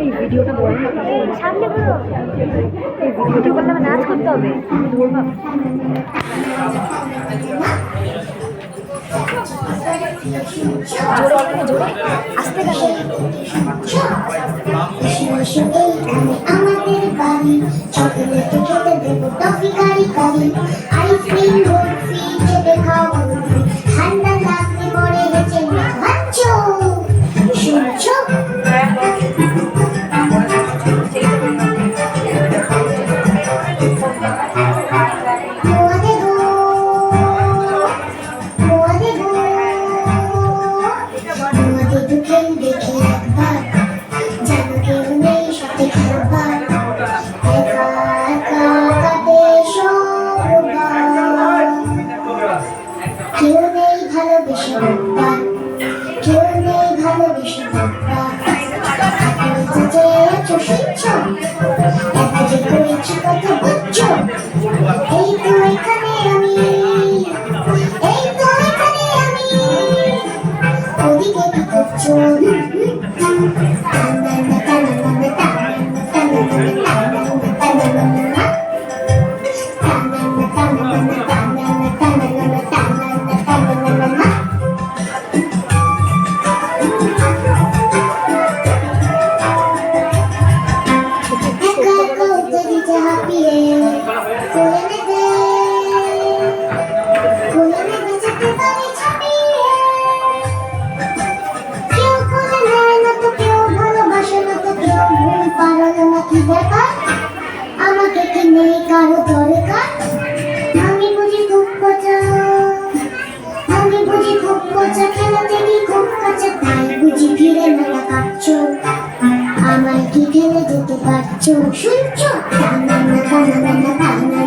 এই ভিডিওটা বলো না, সামনে বলো। এই ভিডিওটা করলে আমার নাচ করতে হবে, ধরবা। জোরে বলো, জোরে আসতে গেল। আমাদের বাড়ি চকলেট খেতে দেবো টফি কারি কারি আইসক্রিম বরফি চেপে খাওয়া ঠান্ডা লাগলে পরে হেঁচে খাচ্ছো শুনছো দেখে একবার যেন কেউ নেই সাথে খাবার একা একা কাটে সবার কেউ নেই ভালোবেসে রোববার কেউ নেই ভালোবেসে রোববার যে আছো শুনছ একা যে করেছি কত বুঝছো এই তো এখানে আমি এই তো এখানে আমি ওদিকে কি করছো আমাকে কি নেই কারো দরকার আমি বুঝি খুব পচা আমি বুঝি খুব পচা খেলাতে কি খুব কাঁচা তাই বুঝি ফিরে মেলা কাটছো আমায় কি ফেলে যেতে পারছো শুনছো টানা টানা টানা টানা